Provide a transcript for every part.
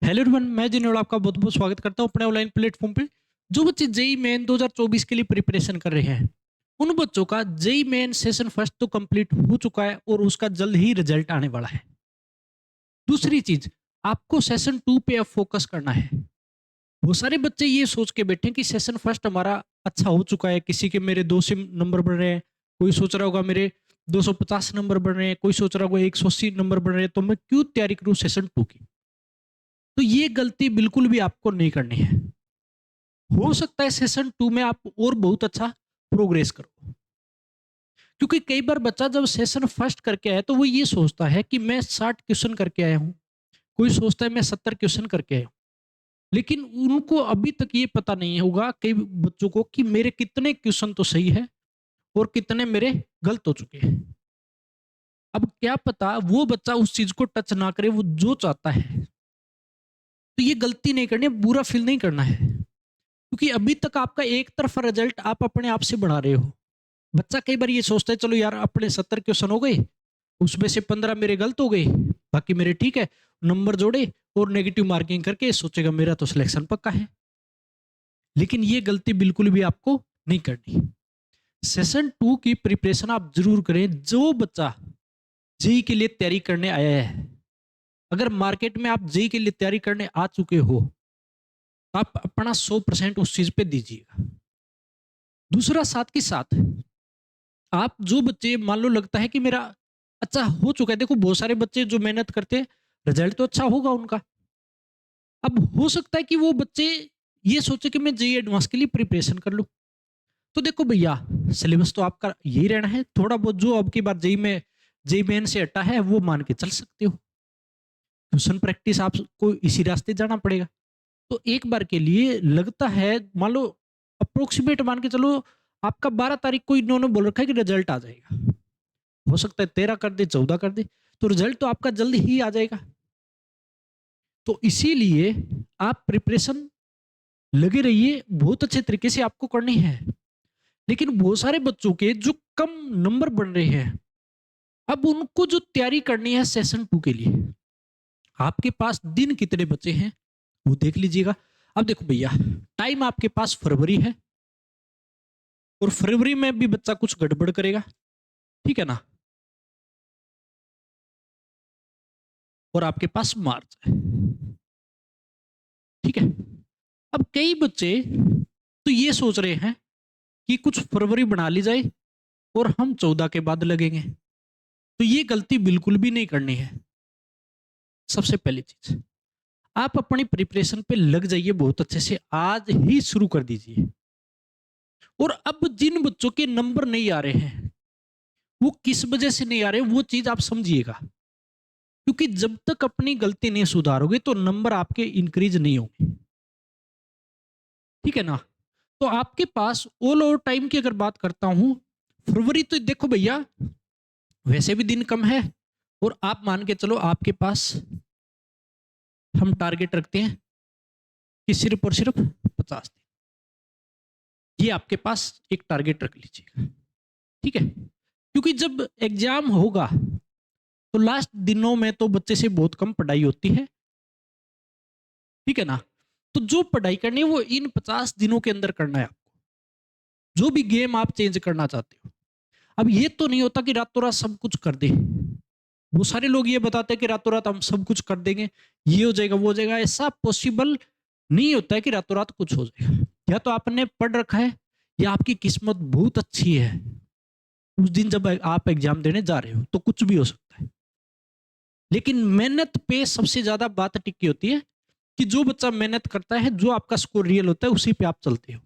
Hello everyone, मैं जिन्हों आपका बहुत बहुत स्वागत करता हूं अपने ऑनलाइन प्लेटफॉर्म पे। जो बच्चे जेई मेन 2024 के लिए प्रिपरेशन कर रहे हैं, उन बच्चों का जेई मेन सेशन फर्स्ट तो कंप्लीट हो चुका है और उसका जल्द ही रिजल्ट आने वाला है। दूसरी चीज, आपको सेशन 2 पे अब फोकस करना है। बहुत सारे बच्चे ये सोच के बैठे हैं कि सेशन फर्स्ट हमारा अच्छा हो चुका है, किसी के मेरे 200 नंबर बढ़ रहे हैं, कोई सोच रहा होगा मेरे 250 नंबर बढ़ रहे हैं, कोई सोच रहा होगा 180 नंबर बढ़ रहे हैं, तो मैं क्यों तैयारी करूं सेशन 2 की। तो ये गलती बिल्कुल भी आपको नहीं करनी है। हो सकता है सेशन 2 में आप और बहुत अच्छा प्रोग्रेस करो। क्योंकि कई बार बच्चा जब सेशन फर्स्ट करके आया तो वो ये सोचता है कि मैं 60 क्वेश्चन करके आया हूँ, कोई सोचता है मैं 70 क्वेश्चन करके आया हूँ। लेकिन उनको अभी तक ये पता नहीं होगा कई बच्चों को कि मेरे कितने क्वेश्चन तो सही है और कितने मेरे गलत हो चुके हैं। अब क्या पता वो बच्चा उस चीज को टच ना करे, वो जो चाहता है। तो ये गलती नहीं करनी है, बुरा फील नहीं करना है। क्योंकि अभी तक आपका एक तरफा रिजल्ट आप अपने आप से बना रहे हो। बच्चा कई बार ये सोचता है चलो यार अपने 70 क्वेश्चन हो गए, उसमें से 15 मेरे गलत हो गए, बाकी मेरे ठीक है। नंबर जोड़े और नेगेटिव मार्किंग करके सोचेगा मेरा तो सिलेक्शन पक्का है। लेकिन ये गलती बिल्कुल भी आपको नहीं करनी। सेशन 2 की प्रिपरेशन आप जरूर करें। जो बच्चा जेई के लिए तैयारी करने आया है, अगर मार्केट में आप जेई के लिए तैयारी करने आ चुके हो, तो आप अपना 100% उस चीज पे दीजिएगा। दूसरा, साथ के साथ आप जो बच्चे मान लो लगता है कि मेरा अच्छा हो चुका है, देखो बहुत सारे बच्चे जो मेहनत करते हैं, रिजल्ट तो अच्छा होगा उनका। अब हो सकता है कि वो बच्चे ये सोचे कि मैं जेईई एडवांस के लिए प्रिपरेशन कर लूं। तो देखो भैया, सिलेबस तो आपका यही रहना है, थोड़ा बहुत जो अब की बार जेईई में जेईई मेन से हटा है वो मान के चल सकते हो। ट्यूशन प्रैक्टिस आपको इसी रास्ते जाना पड़ेगा। तो एक बार के लिए लगता है, मान लो अप्रोक्सीमेट मान के चलो, आपका 12 तारीख को इन्होंने बोल रखा है कि रिजल्ट आ जाएगा। हो सकता है 13 कर दे, 14 कर दे, तो रिजल्ट तो आपका जल्द ही आ जाएगा। तो इसीलिए आप प्रिपरेशन लगे रहिए, बहुत अच्छे तरीके से आपको करनी है। लेकिन बहुत सारे बच्चों के जो कम नंबर बन रहे हैं, अब उनको जो तैयारी करनी है सेशन 2 के लिए, आपके पास दिन कितने बचे हैं वो देख लीजिएगा। अब देखो भैया, टाइम आपके पास फरवरी है, और फरवरी में भी बच्चा कुछ गड़बड़ करेगा, ठीक है ना। और आपके पास मार्च है, ठीक है। अब कई बच्चे तो ये सोच रहे हैं कि कुछ फरवरी बना ली जाए और हम 14 के बाद लगेंगे। तो ये गलती बिल्कुल भी नहीं करनी है। सबसे पहली चीज, आप अपनी प्रिपरेशन पे लग जाइए, बहुत अच्छे से आज ही शुरू कर दीजिए। और अब जिन बच्चों के नंबर नहीं आ रहे हैं, वो किस वजह से नहीं आ रहे वो चीज आप समझिएगा। क्योंकि जब तक अपनी गलती नहीं सुधारोगे तो नंबर आपके इंक्रीज नहीं होंगे, ठीक है ना। तो आपके पास ऑल ओवर टाइम की अगर बात करता हूं, फरवरी तो देखो भैया वैसे भी दिन कम है, और आप मान के चलो आपके पास हम टारगेट रखते हैं कि सिर्फ और सिर्फ 50 दिन, ये आपके पास एक टारगेट रख लीजिएगा, ठीक है। क्योंकि जब एग्जाम होगा तो लास्ट दिनों में तो बच्चे से बहुत कम पढ़ाई होती है, ठीक है ना। तो जो पढ़ाई करनी है वो इन 50 दिनों के अंदर करना है आपको, जो भी गेम आप चेंज करना चाहते हो। अब ये तो नहीं होता कि रातों रात सब कुछ कर दे। वो सारे लोग ये बताते हैं कि रातों रात हम सब कुछ कर देंगे, ये हो जाएगा वो हो जाएगा। ऐसा पॉसिबल नहीं होता है कि रातों रात कुछ हो जाएगा। या तो आपने पढ़ रखा है, या आपकी किस्मत बहुत अच्छी है, उस दिन जब आप एग्जाम देने जा रहे हो तो कुछ भी हो सकता है। लेकिन मेहनत पे सबसे ज्यादा बात टिकी होती है कि जो बच्चा मेहनत करता है, जो आपका स्कोर रियल होता है उसी पे आप चलते हो।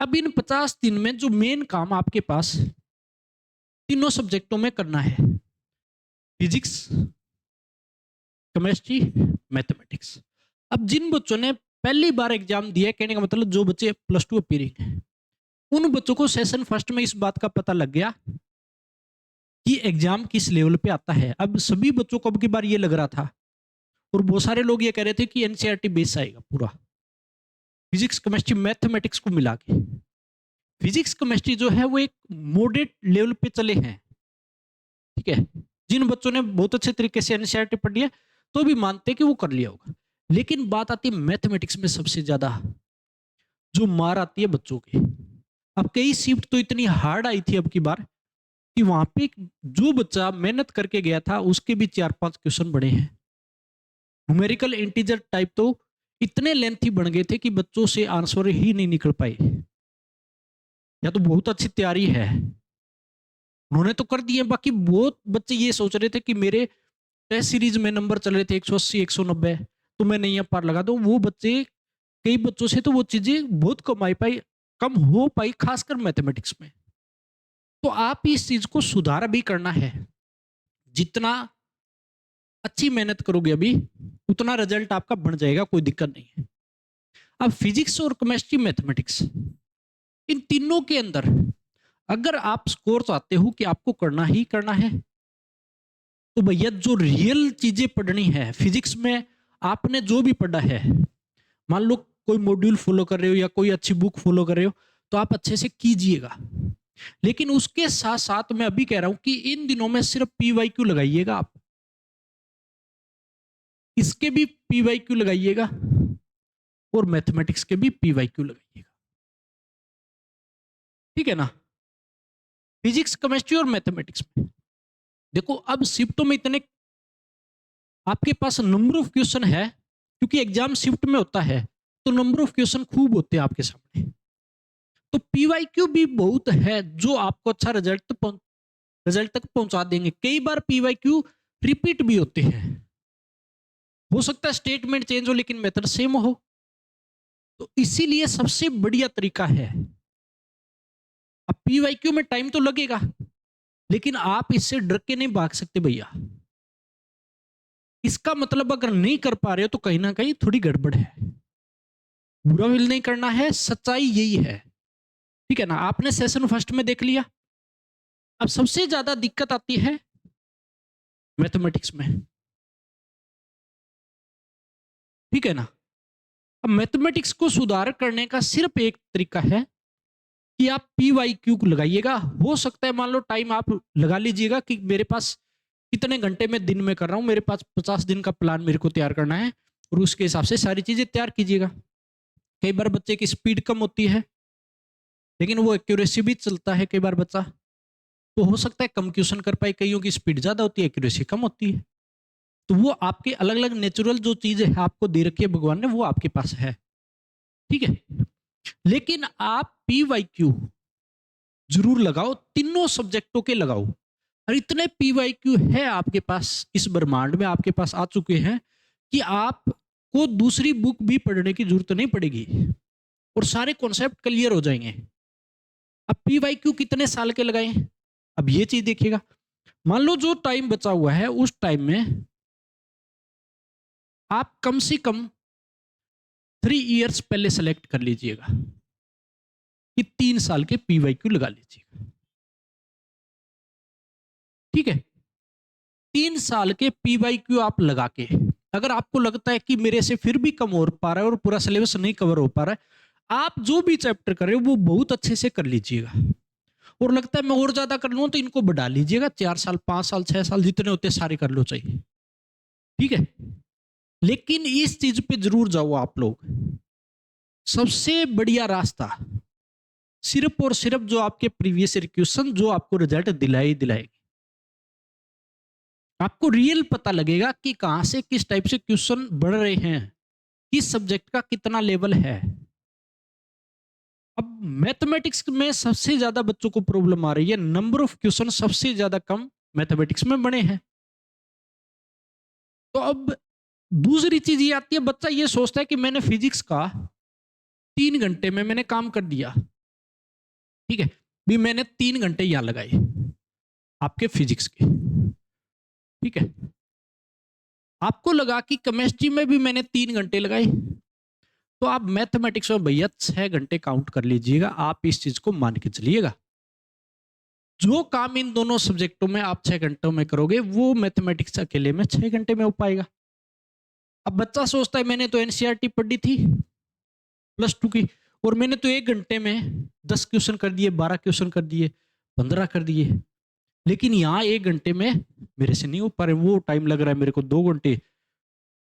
अब इन 50 दिन में जो मेन काम आपके पास तीनों सब्जेक्टों में करना है, फिजिक्स, केमिस्ट्री, मैथमेटिक्स। अब जिन बच्चों ने पहली बार एग्जाम दिया, कहने का मतलब जो बच्चे +2 अपीयरिंग है, उन बच्चों को सेशन फर्स्ट में इस बात का पता लग गया कि एग्जाम किस लेवल पे आता है। अब सभी बच्चों को अब की बार ये लग रहा था, और बहुत सारे लोग ये कह रहे थे कि एनसीईआरटी बेस आएगा पूरा, फिजिक्स केमिस्ट्री मैथमेटिक्स को मिला के। फिजिक्स केमिस्ट्री जो है वो एक मॉडरेट लेवल पे चले हैं, ठीक है। जिन बच्चों ने बहुत अच्छे तरीके से एनसीईआरटी पढ़ी है, तो भी मानते कि वो कर लिया होगा। लेकिन बात आती है मैथमेटिक्स में सबसे ज़्यादा जो मार आती है बच्चों की। अब कई शिफ्ट तो इतनी हार्ड आई थी अब की बार कि वहाँ पे जो बच्चा मेहनत करके गया था उसके भी 4-5 क्वेश्चन बने हैं। न्यूमेरिकल इंटीजर टाइप तो इतने लेंथी बन गए थे कि बच्चों से आंसर ही नहीं निकल पाए। या तो बहुत अच्छी तैयारी है, उन्होंने तो कर दिए, बाकी बहुत बच्चे ये सोच रहे थे कि मेरे टेस्ट सीरीज में नंबर चल रहे थे 180 190, तो मैं नहीं पार लगा दूं। वो बच्चे, कई बच्चों से तो वो चीजें बहुत कम हो पाई, खासकर मैथमेटिक्स में। तो आप इस चीज को सुधार भी करना है। जितना अच्छी मेहनत करोगे अभी, उतना रिजल्ट आपका बन जाएगा, कोई दिक्कत नहीं है। अब फिजिक्स और केमिस्ट्री मैथमेटिक्स, इन तीनों के अंदर अगर आप स्कोर चाहते हो कि आपको करना ही करना है, तो भैया जो रियल चीजें पढ़नी है फिजिक्स में, आपने जो भी पढ़ा है, मान लो कोई मॉड्यूल फॉलो कर रहे हो या कोई अच्छी बुक फॉलो कर रहे हो, तो आप अच्छे से कीजिएगा। लेकिन उसके साथ साथ मैं अभी कह रहा हूं कि इन दिनों में सिर्फ पीवाईक्यू लगाइएगा आप, इसके भी पीवाईक्यू लगाइएगा और मैथमेटिक्स के भी पीवाईक्यू लगाइएगा। ठीक है ना? फिजिक्स केमिस्ट्री और मैथमेटिक्स में देखो, अब शिफ्टों में इतने आपके पास नंबर ऑफ क्वेश्चन है, क्योंकि एग्जाम शिफ्ट में होता है, तो नंबर ऑफ क्वेश्चन खूब होते हैं आपके सामने। तो पीवाईक्यू भी बहुत है जो आपको अच्छा रिजल्ट तक पहुंचा देंगे। कई बार पीवाईक्यू रिपीट भी होते हैं, हो सकता है स्टेटमेंट चेंज हो लेकिन मेथड सेम हो। तो इसीलिए सबसे बढ़िया तरीका है, अब पीवाईक्यू में टाइम तो लगेगा, लेकिन आप इससे डर के नहीं भाग सकते भैया। इसका मतलब अगर नहीं कर पा रहे हो तो कहीं ना कहीं थोड़ी गड़बड़ है। बुरा फील नहीं करना है, सच्चाई यही है। ठीक है ना? आपने सेशन फर्स्ट में देख लिया। अब सबसे ज्यादा दिक्कत आती है मैथमेटिक्स में। ठीक है ना? अब मैथमेटिक्स को सुधार करने का सिर्फ एक तरीका है कि आप पीवाईक्यू को लगाइएगा। हो सकता है मान लो टाइम आप लगा लीजिएगा कि मेरे पास कितने घंटे में दिन में कर रहा हूं, मेरे पास 50 दिन का प्लान मेरे को तैयार करना है, और उसके हिसाब से सारी चीजें तैयार कीजिएगा। कई बार बच्चे की स्पीड कम होती है, लेकिन वो एक्यूरेसी भी चलता है कई बार बच्चा, तो हो सकता है कम क्वेश्चन कर पाए। कईयों की स्पीड ज्यादा होती है, एक्यूरेसी कम होती है। तो वो आपके अलग अलग नेचुरल जो चीज है आपको दे रखी है भगवान ने, वो आपके पास है। ठीक है? लेकिन आप पीवाईक्यू जरूर लगाओ, तीनों सब्जेक्टों के लगाओ। और इतने पीवाईक्यू है आपके पास, इस ब्रह्मांड में आपके पास आ चुके हैं कि आपको दूसरी बुक भी पढ़ने की जरूरत नहीं पड़ेगी और सारे कॉन्सेप्ट क्लियर हो जाएंगे। अब पीवाईक्यू कितने साल के लगाएं? अब ये चीज देखिएगा, मान लो जो टाइम बचा हुआ है उस टाइम में आप कम से कम 3 इयर्स पहले सेलेक्ट कर लीजिएगा कि 3 साल के पीवाईक्यू लगा लीजिएगा। ठीक है? 3 साल के पीवाईक्यू आप लगा के, अगर आपको लगता है कि मेरे से फिर भी कम हो पा रहा है और पूरा सिलेबस नहीं कवर हो पा रहा है, आप जो भी चैप्टर कर रहे हो वो बहुत अच्छे से कर लीजिएगा। और लगता है मैं और ज्यादा कर लूं तो इनको बढ़ा लीजिएगा, 4 साल 5 साल 6 साल जितने होते सारे कर लो चाहिए। ठीक है? लेकिन इस चीज पे जरूर जाओ आप लोग। सबसे बढ़िया रास्ता सिर्फ और सिर्फ जो आपके प्रीवियस ईयर क्वेश्चन जो आपको रिजल्ट दिलाएगी। आपको रियल पता लगेगा कि कहां से किस टाइप से क्वेश्चन बढ़ रहे हैं, किस सब्जेक्ट का कितना लेवल है। अब मैथमेटिक्स में सबसे ज्यादा बच्चों को प्रॉब्लम आ रही है, नंबर ऑफ क्वेश्चन सबसे ज्यादा कम मैथमेटिक्स में बने हैं। तो अब दूसरी चीज ये आती है, बच्चा ये सोचता है कि मैंने फिजिक्स का 3 घंटे में मैंने काम कर दिया। ठीक है? भी मैंने 3 घंटे यहां लगाए आपके फिजिक्स के। ठीक है? आपको लगा कि केमिस्ट्री में भी मैंने 3 घंटे लगाए, तो आप मैथमेटिक्स में भैया 6 घंटे काउंट कर लीजिएगा। आप इस चीज को मान के चलिएगा, जो काम इन दोनों सब्जेक्टों में आप 6 घंटों में करोगे वो मैथमेटिक्स अकेले में 6 घंटे में हो पाएगा। अब बच्चा सोचता है मैंने तो एनसीईआरटी पढ़ी थी +2 की, और मैंने तो 1 घंटे में 10 क्वेश्चन कर दिए, 12 क्वेश्चन कर दिए, 15 कर दिए, लेकिन यहाँ 1 घंटे में मेरे से नहीं हो पा रहे, वो टाइम लग रहा है मेरे को 2 घंटे,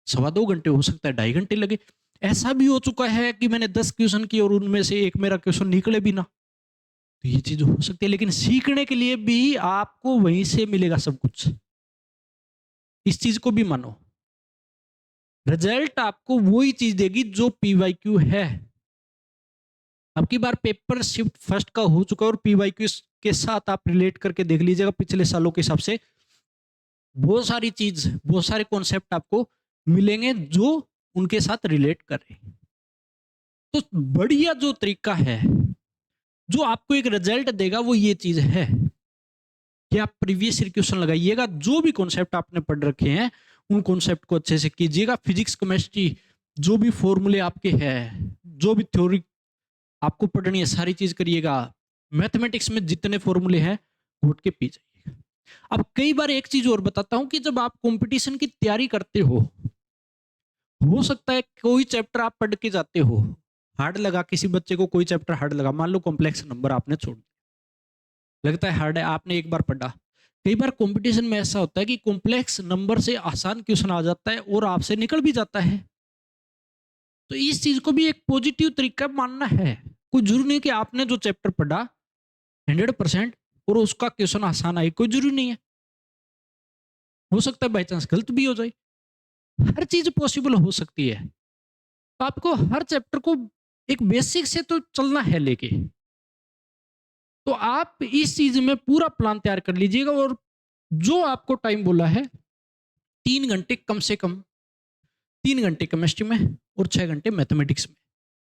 2.25 घंटे, हो सकता है 2.5 घंटे लगे। ऐसा भी हो चुका है कि मैंने 10 क्वेश्चन किए और उनमें से एक मेरा क्वेश्चन निकले भी ना। तो ये चीज हो सकती है, लेकिन सीखने के लिए भी आपको वहीं से मिलेगा सब कुछ। इस चीज को भी मानो। रिजल्ट आपको वही चीज देगी जो पीवाईक्यू है। अब की बार पेपर शिफ्ट फर्स्ट का हो चुका है और पीवाईक्यू के साथ आप रिलेट करके देख लीजिएगा पिछले सालों के हिसाब से बहुत सारी चीज, बहुत सारे कॉन्सेप्ट आपको मिलेंगे जो उनके साथ रिलेट कर रहे हैं। तो बढ़िया जो तरीका है जो आपको एक रिजल्ट देगा वो ये चीज है कि आप प्रीवियस ईयर क्वेश्चन लगाइएगा, जो भी कॉन्सेप्ट आपने पढ़ रखे हैं उन कॉन्सेप्ट को अच्छे से कीजिएगा। फिजिक्स केमिस्ट्री जो भी फॉर्मूले आपके हैं, जो भी थ्योरी आपको पढ़नी है सारी चीज करिएगा। मैथमेटिक्स में जितने फॉर्मूले हैं घोट के पी जाइएगा। अब कई बार एक चीज और बताता हूं कि जब आप कंपटीशन की तैयारी करते हो सकता है कोई चैप्टर आप पढ़ के जाते हो, हार्ड लगा, किसी बच्चे को कोई चैप्टर हार्ड लगा, मान लो कॉम्प्लेक्स नंबर आपने छोड़ दिया, लगता है हार्ड है, आपने एक बार पढ़ा। कई बार कंपटीशन में ऐसा होता है कि कॉम्प्लेक्स नंबर से आसान क्वेश्चन आ जाता है और आपसे निकल भी जाता है। तो इस चीज को भी एक पॉजिटिव तरीका मानना है। कोई जरूरी नहीं कि आपने जो चैप्टर पढ़ा 100% और उसका क्वेश्चन आसान आए, कोई जरूरी नहीं है। हो सकता है बाई चांस गलत भी हो जाए, हर चीज पॉसिबल हो सकती है। तो आपको हर चैप्टर को एक बेसिक से तो चलना है लेके। तो आप इस चीज में पूरा प्लान तैयार कर लीजिएगा और जो आपको टाइम बोला है 3 घंटे कम से कम, 3 घंटे केमिस्ट्री में और 6 घंटे मैथमेटिक्स में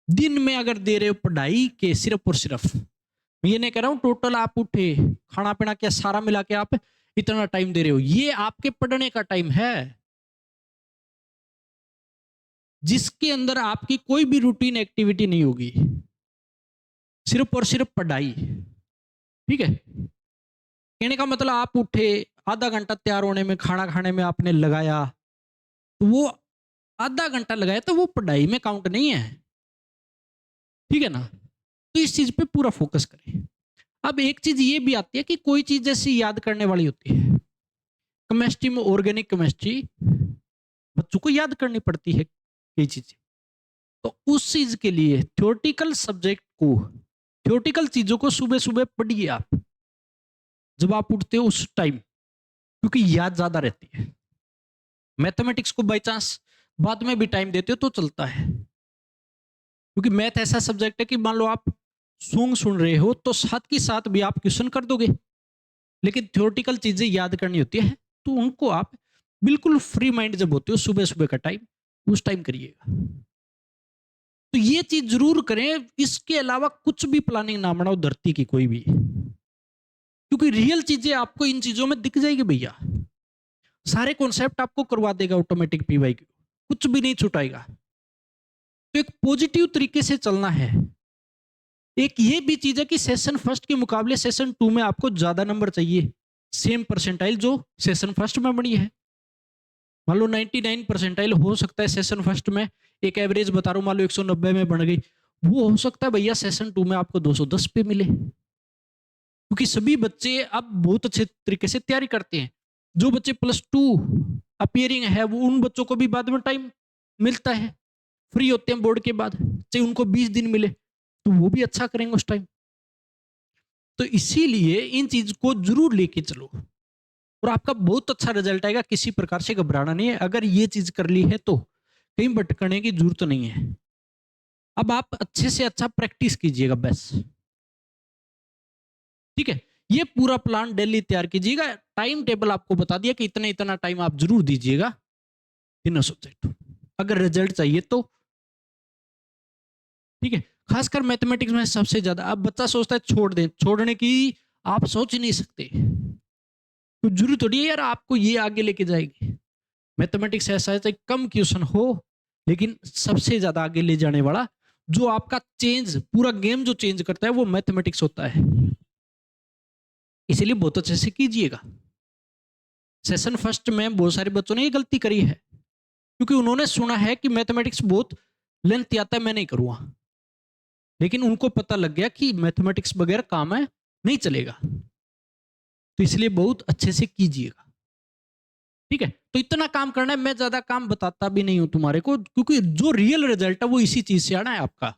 दिन में अगर दे रहे हो पढ़ाई के सिर्फ और सिर्फ, मैं ये नहीं कह रहा हूं टोटल आप उठे खाना पीना क्या सारा मिला के आप इतना टाइम दे रहे हो, ये आपके पढ़ने का टाइम है जिसके अंदर आपकी कोई भी रूटीन एक्टिविटी नहीं होगी, सिर्फ और सिर्फ पढ़ाई। ठीक है, कहने का मतलब आप उठे आधा घंटा तैयार होने में, खाना खाने में आपने लगाया, तो वो आधा घंटा लगाया तो वो पढ़ाई में काउंट नहीं है। ठीक है ना, तो इस चीज पे पूरा फोकस करें। अब एक चीज ये भी आती है कि कोई चीज जैसी याद करने वाली होती है, केमिस्ट्री में ऑर्गेनिक केमिस्ट्री बच्चों को याद करनी पड़ती है कई चीजें। तो उस चीज के लिए थ्योरेटिकल सब्जेक्ट को, थ्योरेटिकल चीजों को सुबह सुबह पढ़िए आप जब आप उठते हो उस टाइम, क्योंकि याद ज्यादा रहती है। मैथमेटिक्स को बाई चांस बाद में भी टाइम देते हो तो चलता है, क्योंकि मैथ ऐसा सब्जेक्ट है कि मान लो आप सॉन्ग सुन रहे हो तो साथ के साथ भी आप क्वेश्चन कर दोगे, लेकिन थ्योरेटिकल चीजें याद करनी होती है तो उनको आप बिल्कुल फ्री माइंड जब होते हो सुबह सुबह का टाइम, उस टाइम करिएगा। तो ये चीज जरूर करें, इसके अलावा कुछ भी प्लानिंग ना बनाओ धरती की कोई भी, क्योंकि रियल चीजें आपको इन चीजों में दिख जाएगी भैया। सारे कॉन्सेप्ट आपको करवा देगा ऑटोमेटिक पीवाईक्यू, कुछ भी नहीं छुटाएगा। तो एक पॉजिटिव तरीके से चलना है। एक ये भी चीज है कि सेशन फर्स्ट के मुकाबले सेशन 2 में आपको ज्यादा नंबर चाहिए, सेम परसेंटाइल जो सेशन फर्स्ट में बनी है। मान लो 99 परसेंटाइल हो सकता है सेशन फर्स्ट में, एक एवरेज बता रहा हूं मान लो 190 में बन गई, वो हो सकता है भैया सेशन 2 में आपको 210 पे मिले, क्योंकि सभी बच्चे अब बहुत अच्छे तरीके से तैयारी करते हैं। जो बच्चे +2 अपियरिंग है वो उन बच्चों को भी बाद में टाइम मिलता है, फ्री होते हैं बोर्ड के बाद, चाहे उनको 20 दिन मिले तो वो भी अच्छा करेंगे उस टाइम। तो इसीलिए इन चीज को जरूर लेके चलो और आपका बहुत अच्छा रिजल्ट आएगा, किसी प्रकार से घबराना नहीं है। अगर ये चीज कर ली है तो कहीं भटकने की जरूरत नहीं है। अब आप अच्छे से अच्छा प्रैक्टिस कीजिएगा बस। ठीक है, ये पूरा प्लान डेली तैयार कीजिएगा, टाइम टेबल आपको बता दिया कि इतना इतना टाइम आप जरूर दीजिएगा तीनों सब्जेक्ट अगर रिजल्ट चाहिए तो। ठीक है, खासकर मैथमेटिक्स में सबसे ज्यादा। अब बच्चा सोचता है छोड़ दें, छोड़ने की आप सोच ही नहीं सकते, तो जरूरी थोड़ी है यार आपको ये आगे लेके जाएगी। मैथमेटिक्स ऐसा है चाहे कम क्वेश्चन हो लेकिन सबसे ज्यादा आगे ले जाने वाला, जो आपका चेंज पूरा गेम जो चेंज करता है वो मैथमेटिक्स होता है। इसीलिए बहुत अच्छे से कीजिएगा। सेशन फर्स्ट में बहुत सारे बच्चों ने ये गलती करी है, क्योंकि उन्होंने सुना है कि मैथमेटिक्स बहुत लेंथ आता है, मैं नहीं करूंगा, लेकिन उनको पता लग गया कि मैथमेटिक्स बगैर काम है नहीं चलेगा। तो इसलिए बहुत अच्छे से कीजिएगा। ठीक है। ठीक है? तो इतना काम करना है, मैं ज़्यादा काम बताता भी नहीं हूँ तुम्हारे को, क्योंकि जो रियल रिज़ल्ट है वो इसी चीज़ से आना है आपका,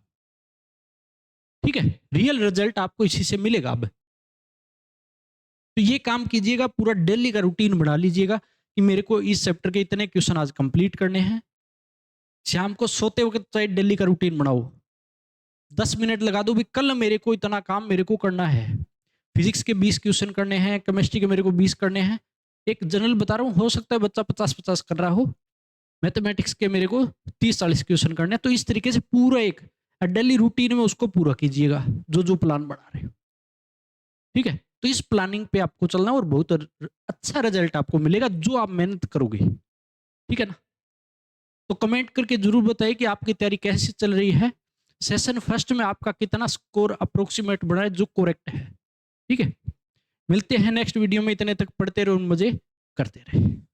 ठीक है? रियल रिज़ल्ट आपको इसी से मिलेगा अब। तो ये काम कीजिएगा, पूरा डेली का रूटीन बना लीजिएगा कि मेरे को इस चैप्टर के इतने क्वेश्चन आज कंप्लीट करने हैं। शाम को सोते वक़्त चाहे डेली का रूटीन बनाओ। 10 मिनट लगा दो भी कल मेरे को इतना काम मेरे को करना है। फिज़िक्स के 20 क्वेश्चन करने हैं, केमिस्ट्री के मेरे को 20 करने हैं। एक जनरल बता रहा हूँ, हो सकता है बच्चा 50-50 कर रहा हो। मैथमेटिक्स के मेरे को 30-40 क्वेश्चन करने हैं। तो इस तरीके से पूरा एक डेली रूटीन में उसको पूरा कीजिएगा, जो-जो प्लान बना रहे हो। ठीक है? तो इस प्लानिंग पे आपको चलना है और बहुत अच्छा रिजल्ट आपको मिलेगा जो आप मेहनत करोगे। ठीक है ना? तो कमेंट करके ज़रूर बताइए कि आपकी तैयारी कैसी चल रही है। सेशन फर्स्ट में आपका कितना स्कोर अप्रोक्सीमेट बना है जो करेक्ट है। ठीक है? मिलते हैं नेक्स्ट वीडियो में, इतने तक पढ़ते रहो, मज़े करते रहें।